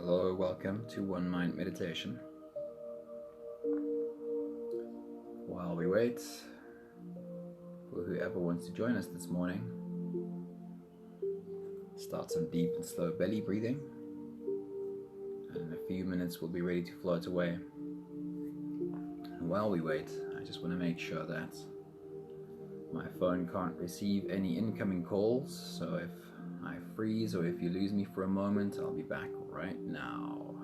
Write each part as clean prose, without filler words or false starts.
Hello, welcome to One Mind Meditation. While we wait for whoever wants to join us this morning, start some deep and slow belly breathing, and in a few minutes we'll be ready to float away. And while we wait, I just want to make sure that my phone can't receive any incoming calls, so if I freeze or if you lose me for a moment, I'll be back right now.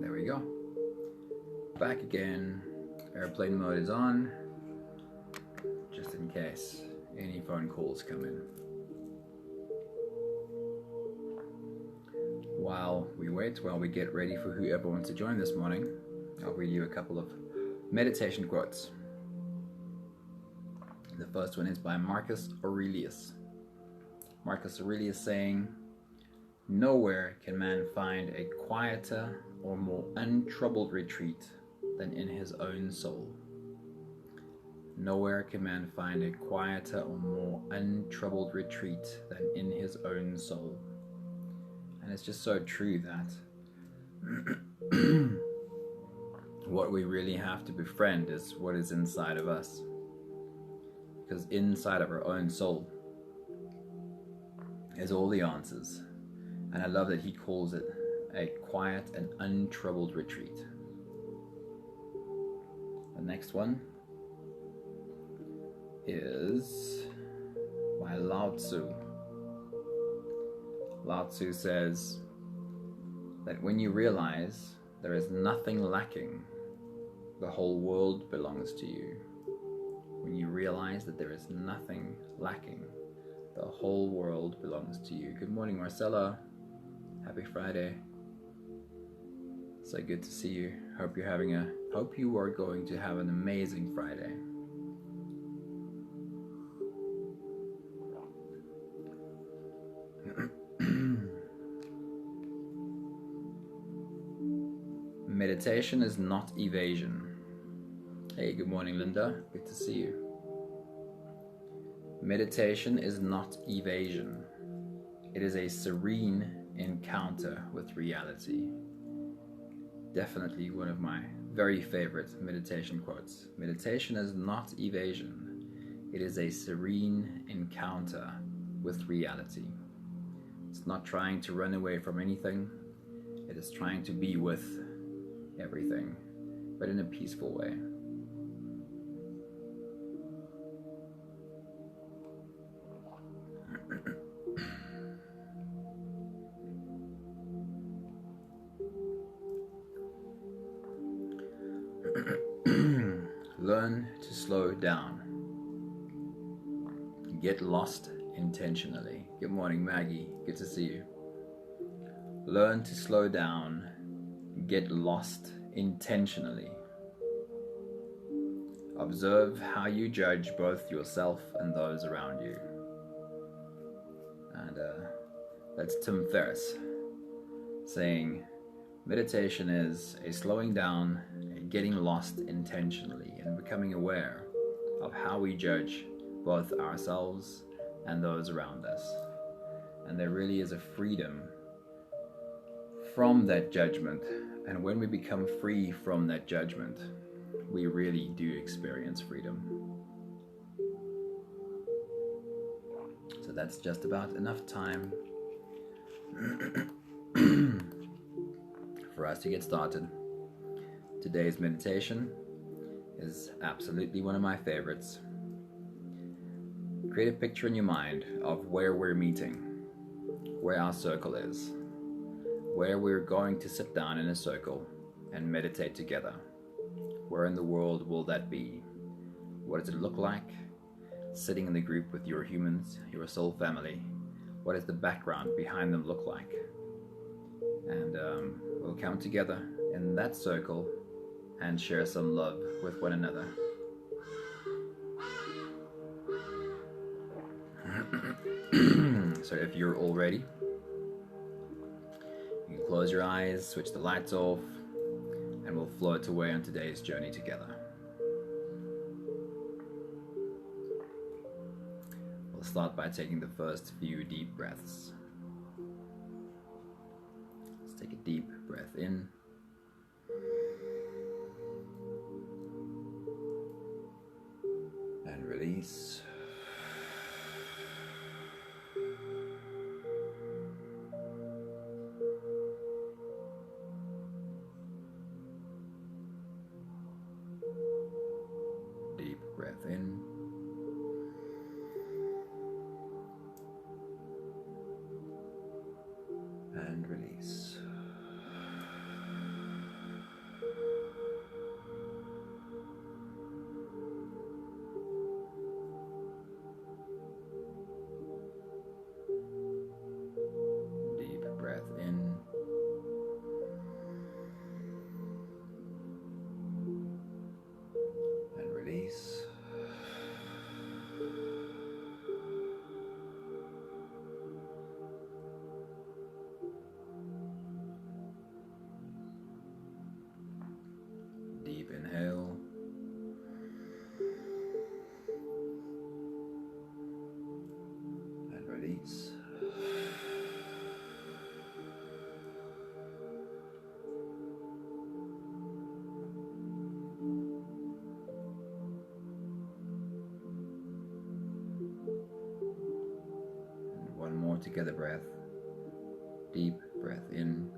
There we go. Back again. Airplane mode is on, just in case any phone calls come in. While we wait, while we get ready for whoever wants to join this morning, I'll read you a couple of meditation quotes. The first one is by Marcus Aurelius. Marcus Aurelius saying, "Nowhere can man find a quieter or more untroubled retreat than in his own soul." Nowhere can man find a quieter or more untroubled retreat than in his own soul. And it's just so true that what we really have to befriend is what is inside of us. Because inside of our own soul is all the answers. And I love that he calls it a quiet and untroubled retreat. The next one is by Lao Tzu. Lao Tzu says that when you realize there is nothing lacking, the whole world belongs to you. When you realize that there is nothing lacking, the whole world belongs to you. Good morning, Marcella. Happy Friday. So good to see you. Hope you are going to have an amazing Friday. Meditation is not evasion. Hey, good morning, Linda. Good to see you. Meditation is not evasion. It is a serene encounter with reality. Definitely one of my very favorite meditation quotes. Meditation is not evasion. It is a serene encounter with reality. It's not trying to run away from anything. It is trying to be with everything, but in a peaceful way. Learn to slow down. Get lost intentionally. Good morning, Maggie. Good to see you. Learn to slow down. Get lost intentionally. Observe how you judge both yourself and those around you. And that's Tim Ferriss saying, meditation is a slowing down, a getting lost intentionally, and becoming aware of how we judge both ourselves and those around us. And there really is a freedom from that judgment. And when we become free from that judgment, we really do experience freedom. So that's just about enough time for us to get started. Today's meditation is absolutely one of my favorites. Create a picture in your mind of where we're meeting, where our circle is, where we're going to sit down in a circle and meditate together. Where in the world will that be? What does it look like? Sitting in the group with your humans, your soul family. What does the background behind them look like? And we'll come together in that circle and share some love with one another. So if you're all ready, you can close your eyes, switch the lights off, and we'll float away on today's journey together. start by taking the first few deep breaths. Let's take a deep breath in. And release. Deep breath in. And release. Deep breath in. And release. Deep inhale. And release. And one more together breath. Deep breath in.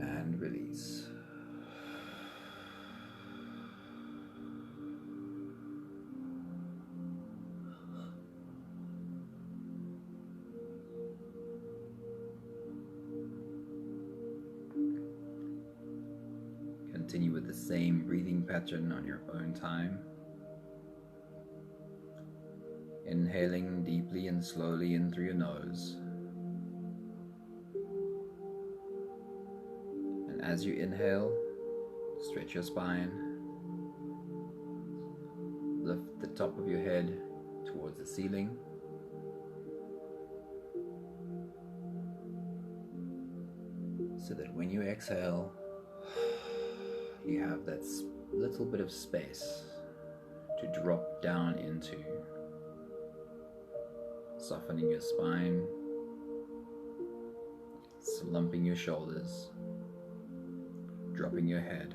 And release. Continue with the same breathing pattern on your own time. Inhaling deeply and slowly in through your nose. And as you inhale, stretch your spine. Lift the top of your head towards the ceiling. So that when you exhale, you have that little bit of space to drop down into, softening your spine, slumping your shoulders, dropping your head.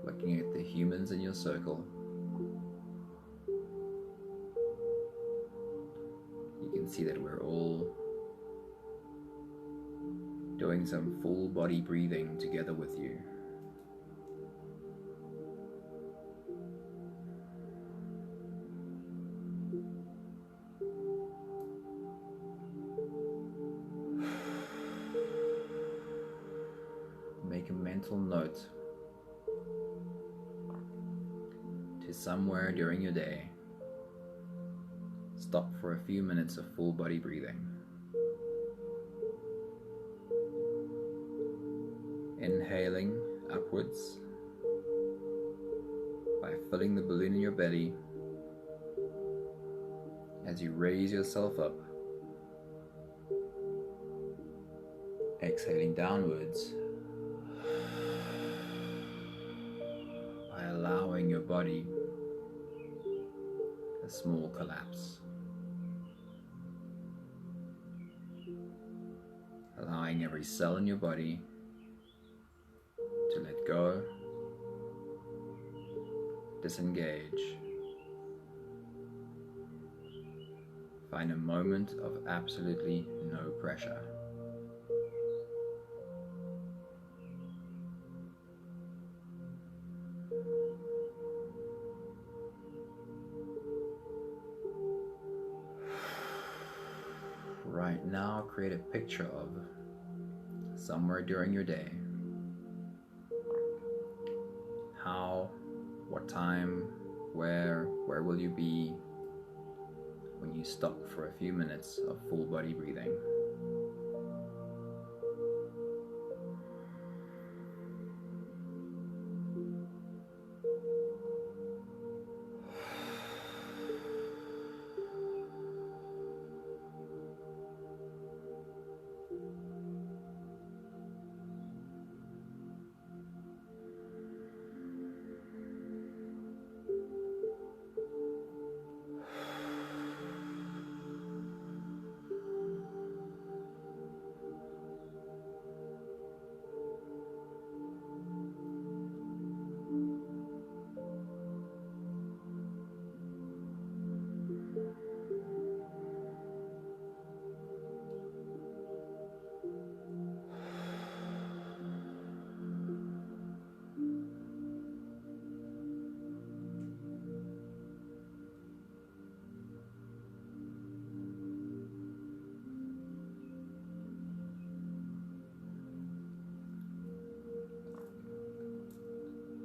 Looking at the humans in your circle, you can see that we're all doing some full body breathing together with you. Make a mental note to somewhere during your day. Stop for a few minutes of full body breathing. Inhaling upwards by filling the balloon in your belly as you raise yourself up. Exhaling downwards by allowing your body a small collapse. Allowing every cell in your body to let go, disengage. Find a moment of absolutely no pressure. Right now, create a picture of somewhere during your day. How, what time, where will you be when you stop for a few minutes of full body breathing?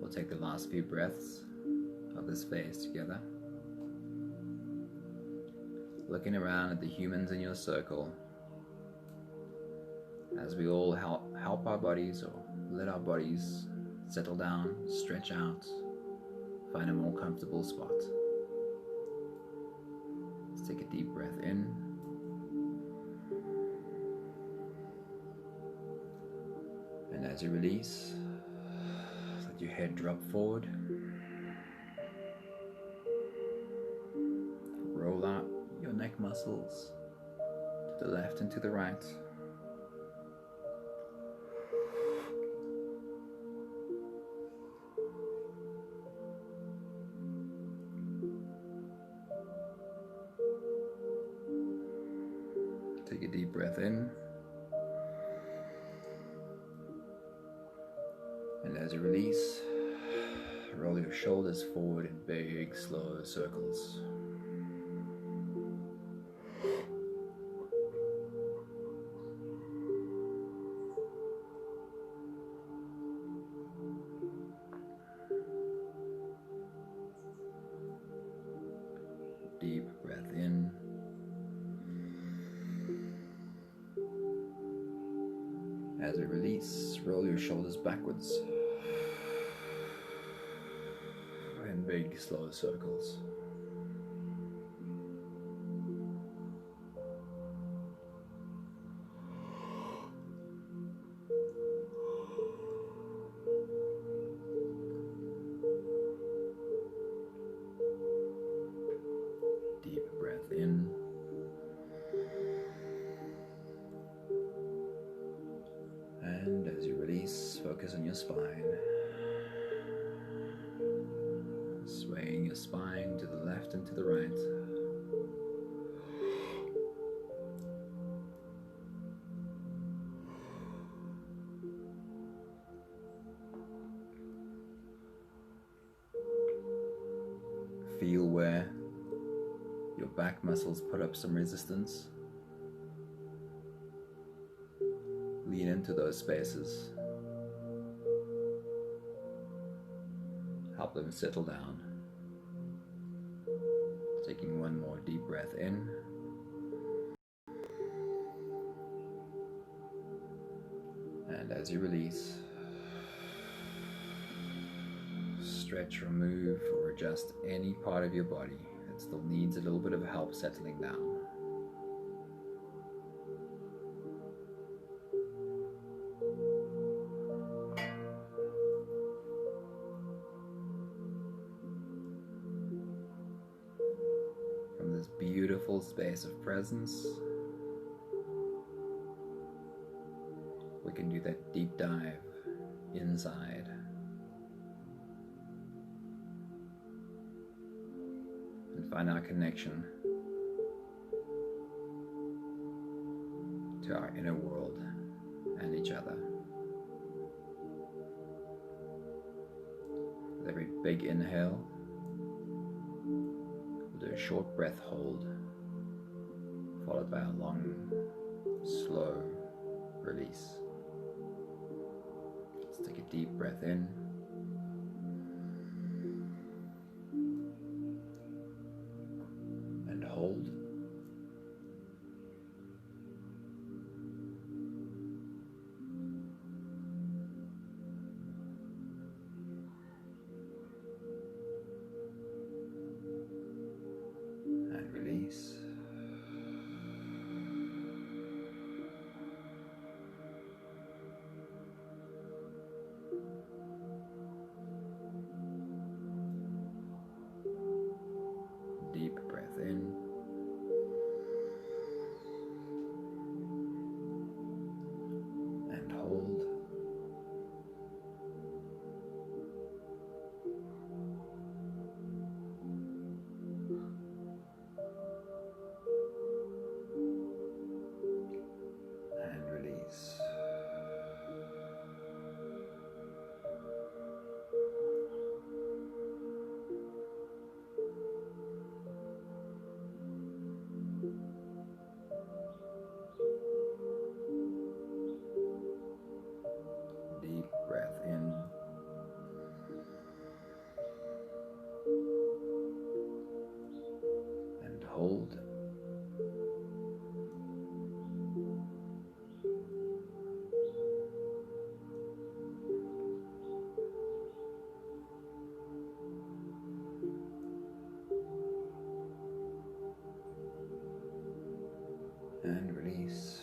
We'll take the last few breaths of this phase together, looking around at the humans in your circle as we all help our bodies, or let our bodies settle down, stretch out, find a more comfortable spot. Let's take a deep breath in. And as you release, let your head drop forward. Roll out your neck muscles to the left and to the right. Take a deep breath in. And as you release, roll your shoulders forward in big, slow circles. Deep breath in. As you release, roll your shoulders backwards in big, slow circles. Deep breath in. And as you release, focus on your spine. Swaying your spine to the left and to the right. Feel where your back muscles put up some resistance. Lean into those spaces. Help them settle down. Taking one more deep breath in. And as you release, stretch, remove, or adjust any part of your body that still needs a little bit of help settling down. From this beautiful space of presence, we can do that deep dive inside. And find our connection to our inner world and each other. With every big inhale, we'll do a short breath hold, followed by a long, slow release. Let's take a deep breath in. And hold. And release. hold. And release.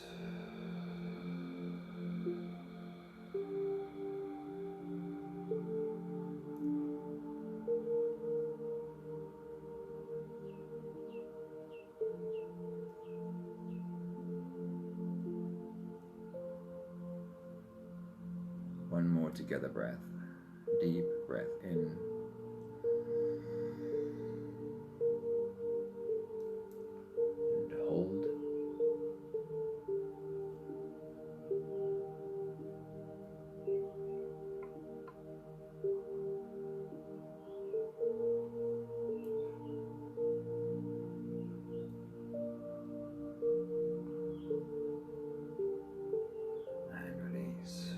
One more together breath. Deep breath in. And hold. And release.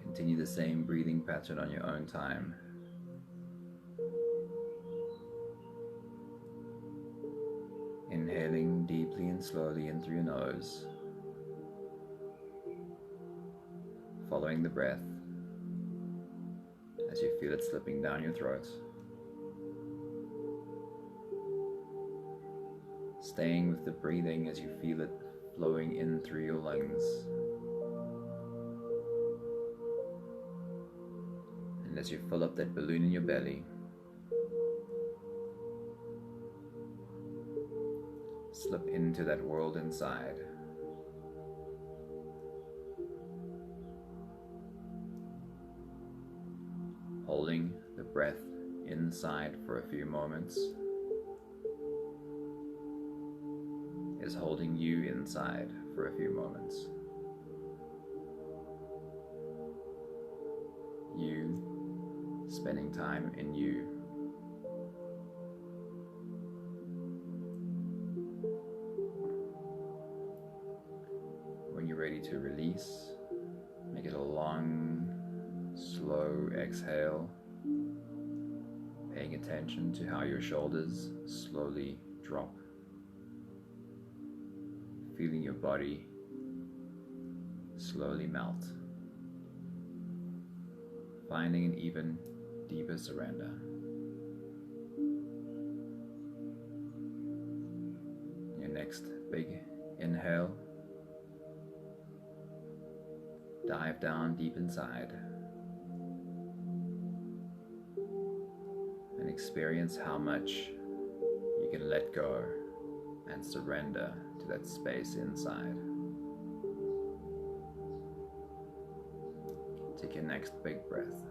Continue the same breathing pattern on your own time. Inhaling deeply and slowly in through your nose, following the breath as you feel it slipping down your throat. Staying with the breathing as you feel it flowing in through your lungs. And as you fill up that balloon in your belly, slip into that world inside. Holding the breath inside for a few moments is holding you inside for a few moments. You spending time in you. When you're ready to release, make it a long, slow exhale, paying attention to how your shoulders slowly drop, feeling your body slowly melt, finding an even deeper surrender. Your next big inhale, dive down deep inside and experience how much you can let go and surrender to that space inside. Take your next big breath.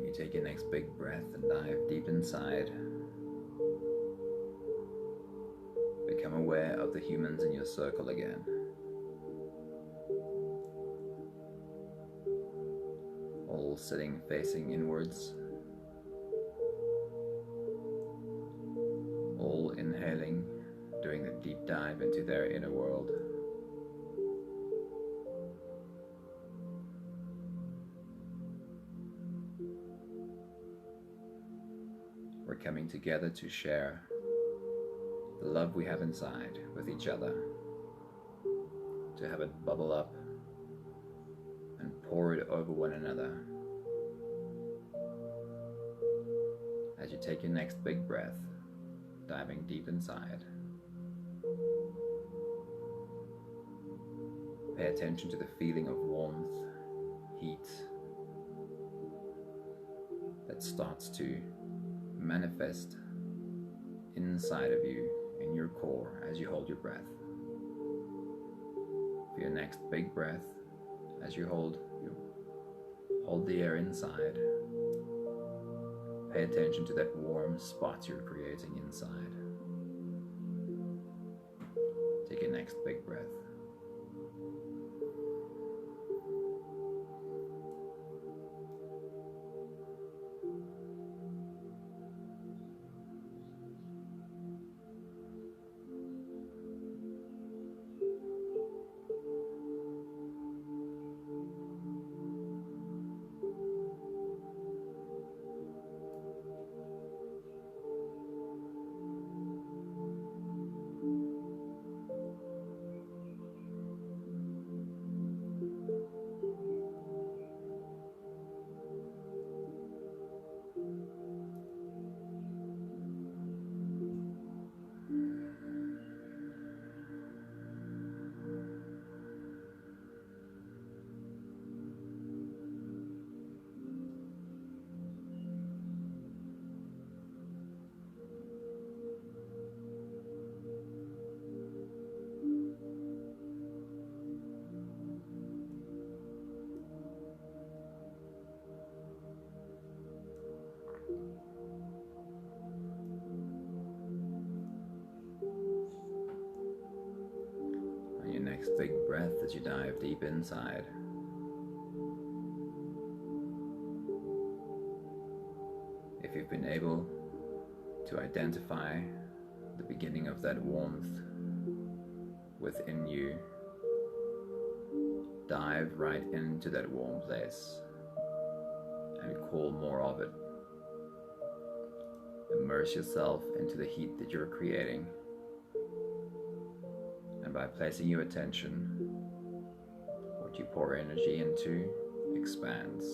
You take your next big breath and dive deep inside. Become aware of the humans in your circle again. All sitting facing inwards. dive into their inner world. We're coming together to share the love we have inside with each other, to have it bubble up and pour it over one another. As you take your next big breath, diving deep inside, pay attention to the feeling of warmth, heat that starts to manifest inside of you, in your core, as you hold your breath. For your next big breath, as you hold the air inside, pay attention to that warm spot you're creating inside. Take your next big breath. Next big breath as you dive deep inside. If you've been able to identify the beginning of that warmth within you, dive right into that warm place and call more of it. Immerse yourself into the heat that you're creating. And by placing your attention, what you pour energy into expands.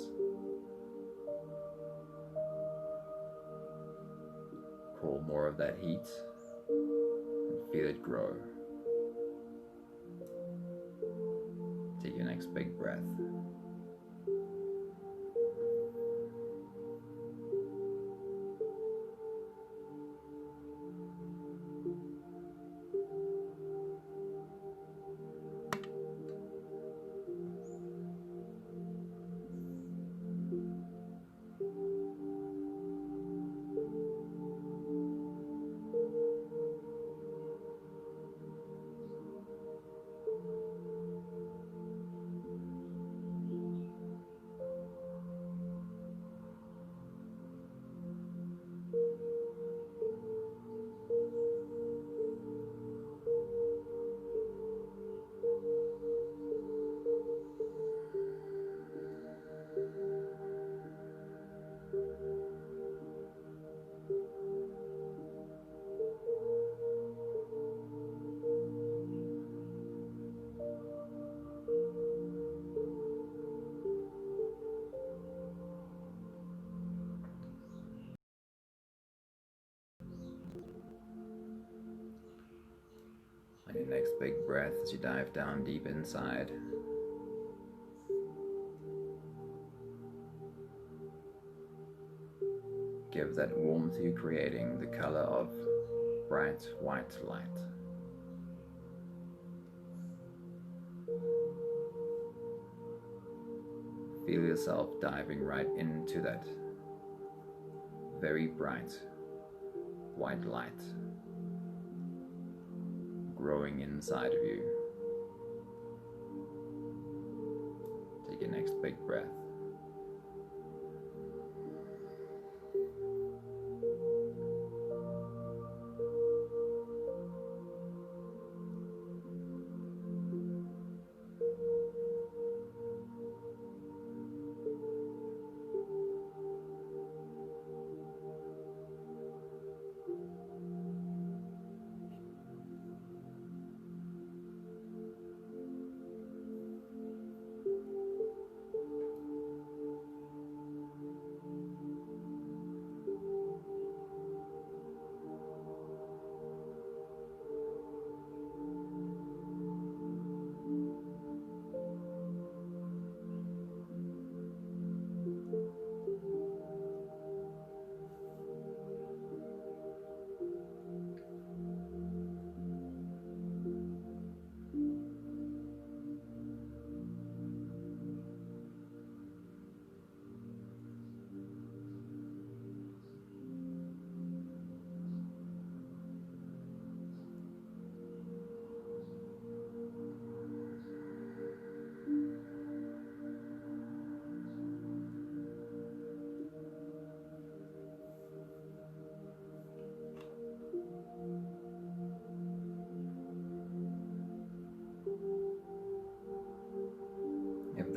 Call more of that heat and feel it grow. Take your next big breath. On your next big breath as you dive down deep inside, give that warmth you're creating the color of bright white light. Feel yourself diving right into that very bright white light growing inside of you. Take your next big breath.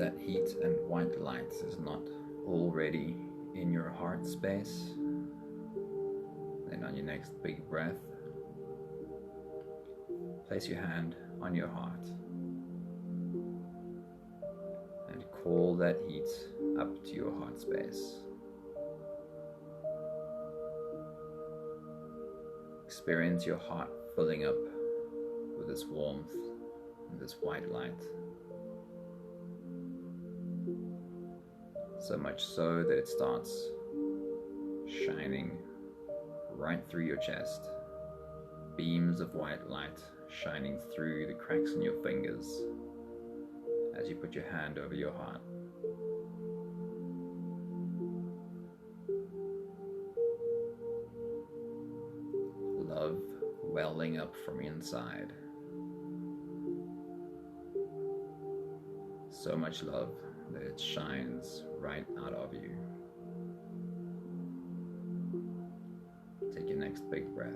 that heat and white light is not already in your heart space, then on your next big breath, place your hand on your heart and call that heat up to your heart space. Experience your heart filling up with this warmth and this white light. So much so that it starts shining right through your chest. Beams of white light shining through the cracks in your fingers as you put your hand over your heart. Love welling up from inside. So much love that it shines right out of you. Take your next big breath.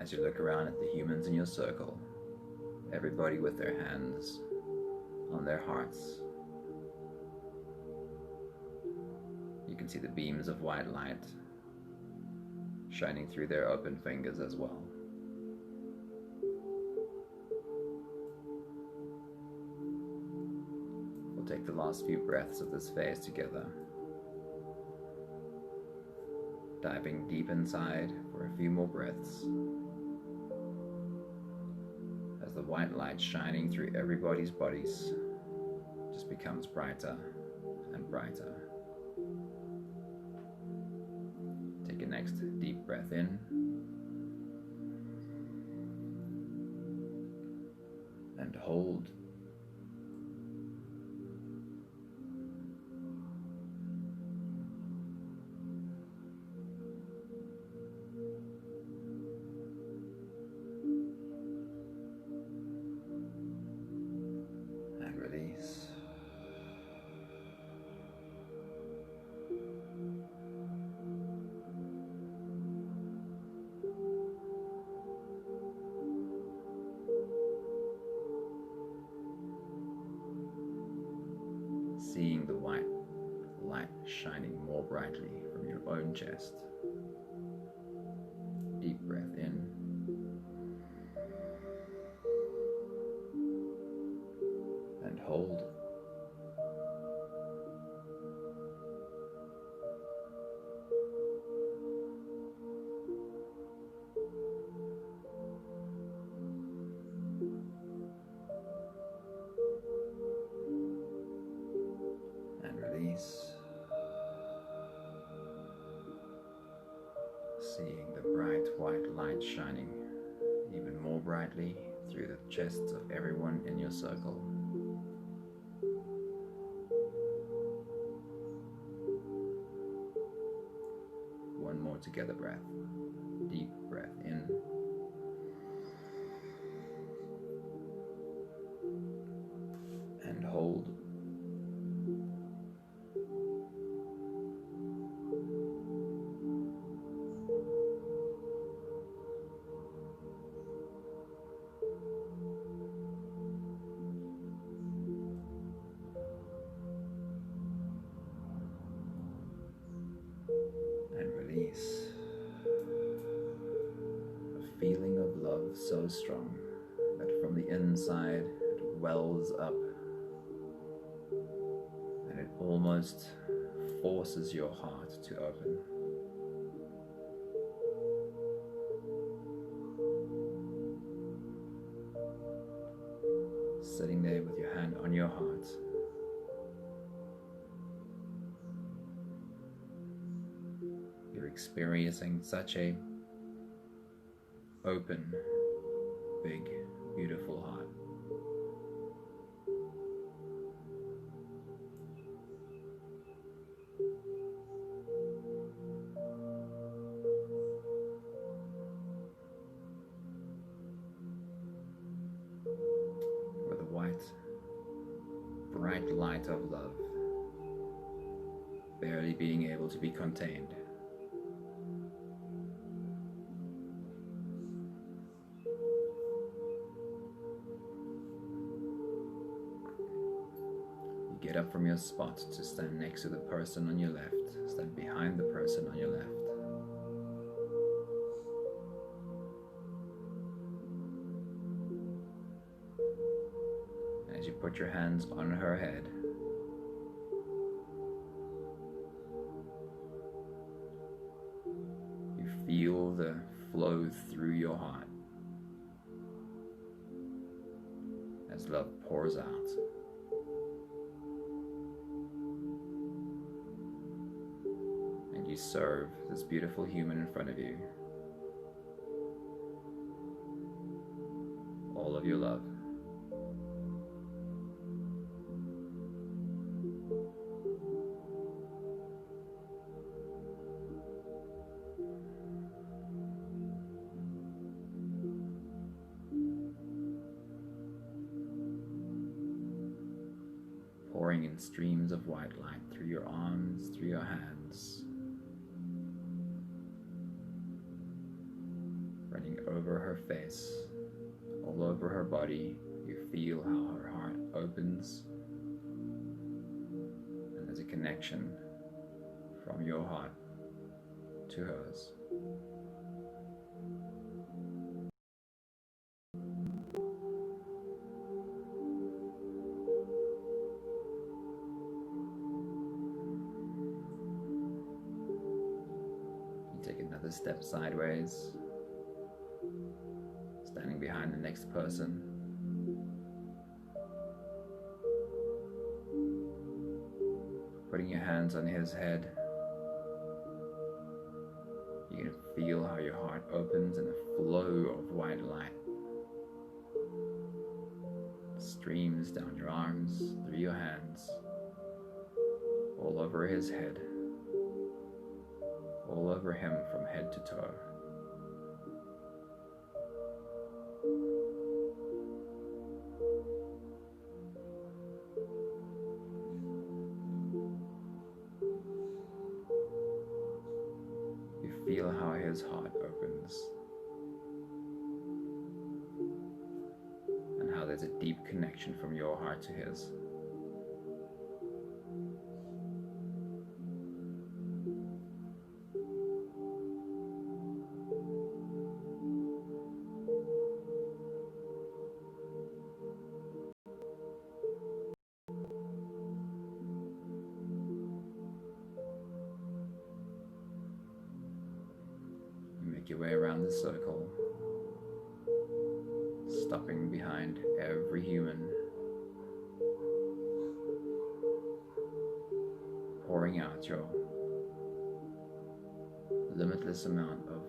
As you look around at the humans in your circle, everybody with their hands on their hearts, you can see the beams of white light shining through their open fingers as well. We'll take the last few breaths of this phase together, diving deep inside for a few more breaths. As the white light shining through everybody's bodies just becomes brighter and brighter. Take your next deep breath in and hold. And release. Seeing the white light shining more brightly from your own chest. Deep breath in. And hold. And release. Seeing the bright white light shining even more brightly through the chests of everyone in your circle. One more together breath. Deep breath. feeling of love so strong that from the inside it wells up and it almost forces your heart to open. Sitting there with your hand on your heart, you're experiencing such a open, big, beautiful heart. With a white, bright light of love, barely being able to be contained. Get up from your spot to stand next to the person on your left, stand behind the person on your left. As you put your hands on her head, you feel the flow through your heart as love pours out. You serve this beautiful human in front of you all of your love. Pouring in streams of white light through your arms, through your hands, running over her face, all over her body. You feel how her heart opens, and there's a connection from your heart to hers. You take another step sideways, standing behind the next person. Putting your hands on his head. You can feel how your heart opens and a flow of white light streams down your arms, through your hands, all over his head, all over him from head to toe. Feel how his heart opens and how there's a deep connection from your heart to his. Make your way around the circle, stopping behind every human, pouring out your limitless amount of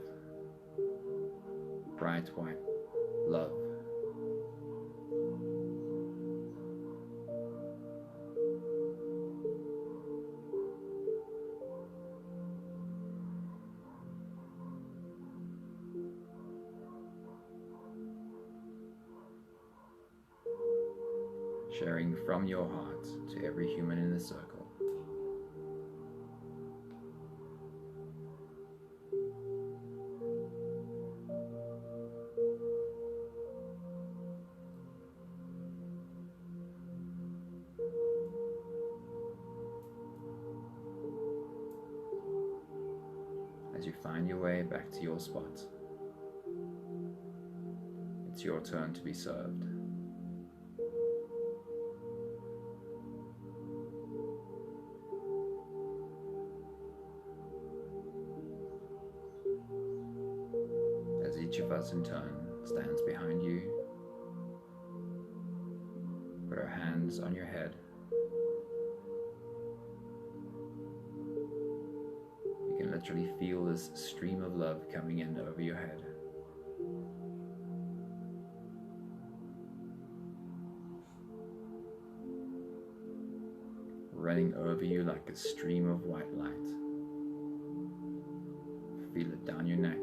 bright white love. Sharing from your heart to every human in the circle. As you find your way back to your spot, it's your turn to be served. As each of us in turn stands behind you, put our hands on your head. You can literally feel this stream of love coming in over your head. Running over you like a stream of white light. Feel it down your neck,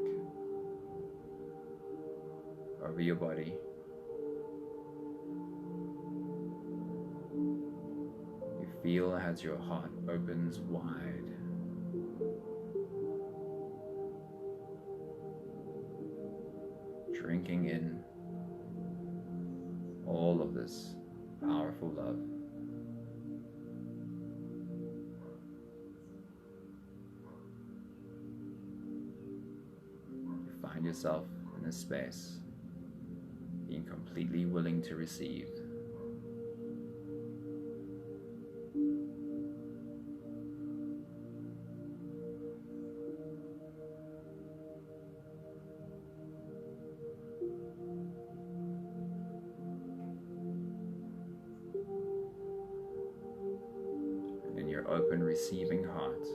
over your body. You feel as your heart opens wide. Drinking in all of this powerful love. You find yourself in a space being completely willing to receive. And in your open receiving heart,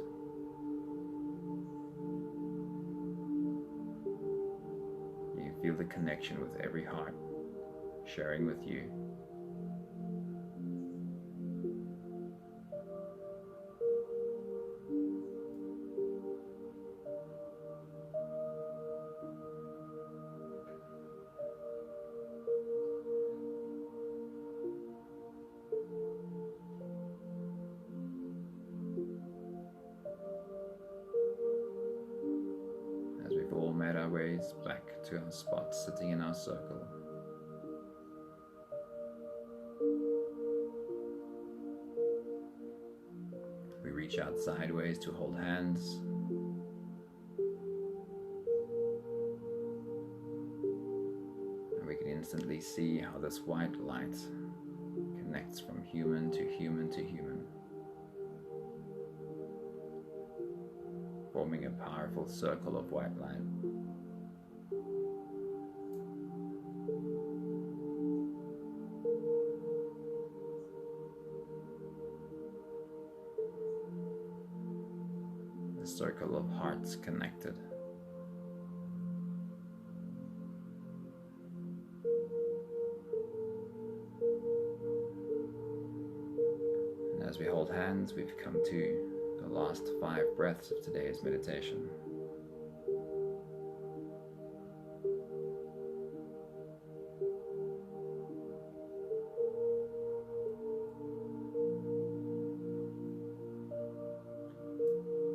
you feel the connection with every heart sharing with you. As we've all made our ways back to our spot, sitting in our circle, we reach out sideways to hold hands. And we can instantly see how this white light connects from human to human to human, forming a powerful circle of white light. A circle of hearts connected. And as we hold hands, we've come to the last 5 breaths of today's meditation.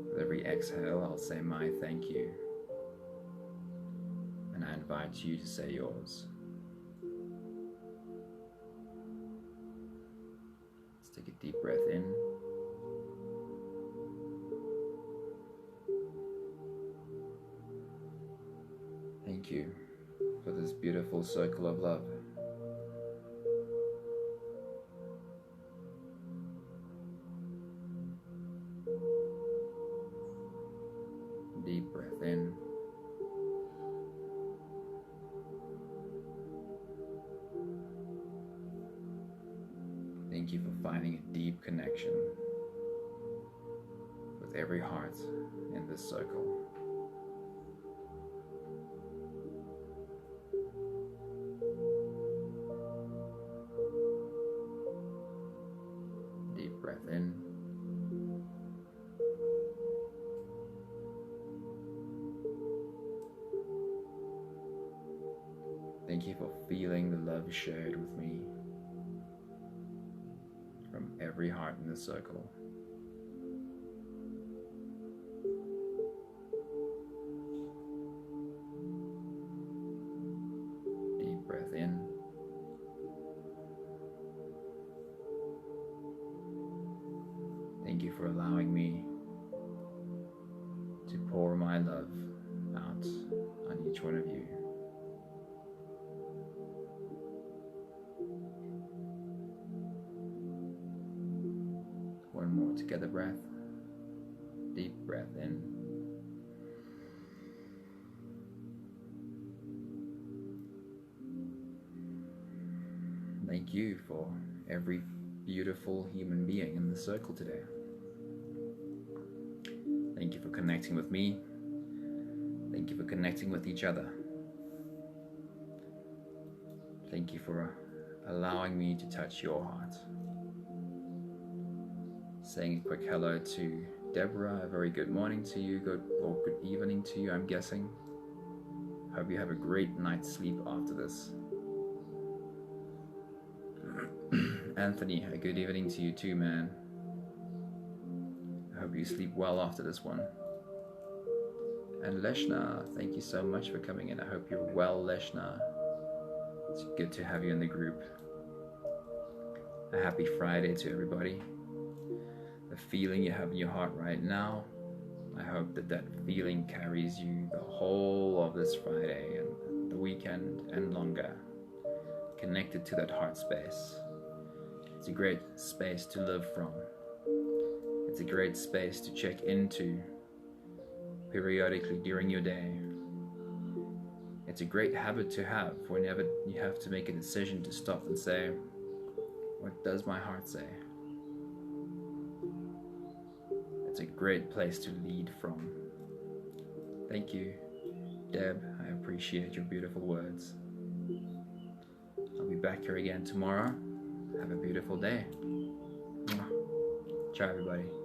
With every exhale, I'll say my thank you, and I invite you to say yours. Let's take a deep breath in. Thank you for this beautiful circle of love. Deep breath in. Thank you for finding a deep connection with every heart in this circle. Deep breath in. Thank you for feeling the love shared with me from every heart in the circle. Deep breath in. Thank you for allowing me to pour my love out on each one of you. together breath. Deep breath in. Thank you for every beautiful human being in the circle today. Thank you for connecting with me. Thank you for connecting with each other. Thank you for allowing me to touch your heart. Saying a quick hello to Deborah, a very good morning to you, good evening to you, I'm guessing. Hope you have a great night's sleep after this. Anthony, a good evening to you too, man. I hope you sleep well after this one. And Leshna, thank you so much for coming in. I hope you're well, Leshna. It's good to have you in the group. A happy Friday to everybody. The feeling you have in your heart right now, I hope that that feeling carries you the whole of this Friday and the weekend and longer. Connected to that heart space. It's a great space to live from. It's a great space to check into periodically during your day. It's a great habit to have whenever you have to make a decision to stop and say, what does my heart say? It's a great place to lead from. Thank you, Deb. I appreciate your beautiful words. I'll be back here again tomorrow. Have a beautiful day. Ciao, everybody.